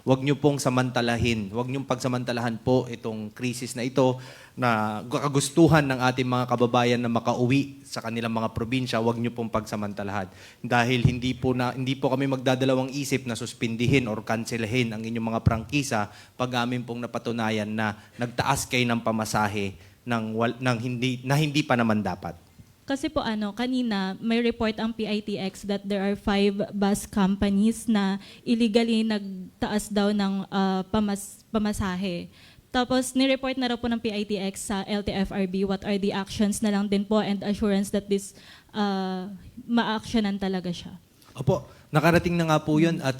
wag niyo pong samantalahin. Wag niyo pagsamantalahan po itong krisis na ito na kagustuhan ng ating mga kababayan na makauwi sa kanilang mga probinsya, wag niyo pong pagsamantalahan. Dahil hindi po kami magdadalawang isip na suspindihin or kanselahin ang inyong mga prangkisa pag amin pong napatunayan na nagtaas kayo ng pamasahe hindi pa naman dapat. Kasi po kanina may report ang PITX that there are 5 bus companies na illegally nagtaas daw ng pamasahe. Tapos ni-report na raw po ng PITX sa LTFRB what are the actions na lang din po and assurance that this ma-actionan talaga siya. Opo, nakarating na nga po yun at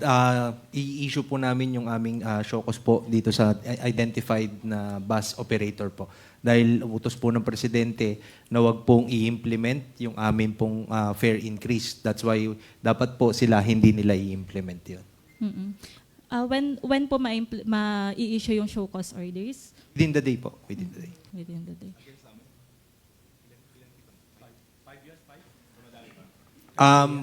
i-issue po namin yung aming SHOCOS po dito sa identified na bus operator po. Dahil utos po ng Presidente na wag pong i-implement yung amin pong fare increase. That's why dapat po hindi nila i-implement yun. When po ma-i-issue yung show cause orders? Within the day po. Within the day. Within the day.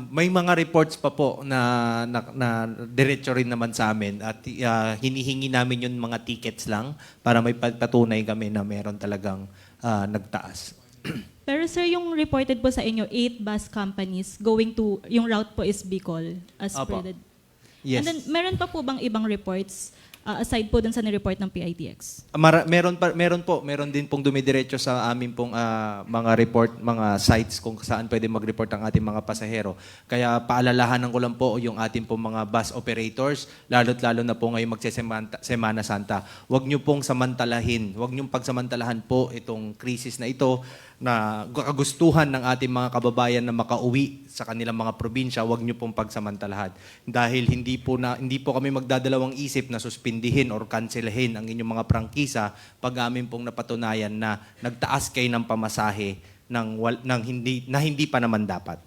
May mga reports pa po na diretso rin naman sa amin at hinihingi namin yung mga tickets lang para may patunay kami na meron talagang nagtaas. Pero sir, yung reported po sa inyo, 8 bus companies going to, yung route po is Bicol as Opo. per the... Yes. And then, meron pa po bang ibang reports aside po dun sa ni-report ng PITX? Meron din pong dumidiretso sa amin pong mga sites kung saan pwede mag-report ang ating mga pasahero. Kaya paalalahanan ko lang po yung ating pong mga bus operators, lalo na po ngayong Semana Santa. Huwag niyo pong samantalahin, huwag niyo pagsamantalahan po itong krisis na ito na kagustuhan ng ating mga kababayan na makauwi sa kanilang mga probinsya, huwag niyo pong pagsamantalahan. Dahil hindi po kami magdadalawang isip na suspindihin or kanselahin ang inyong mga prangkisa pag amin pong napatunayan na nagtaas kayo ng pamasahe hindi pa naman dapat.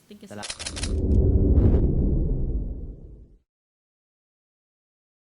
Thank you, sir.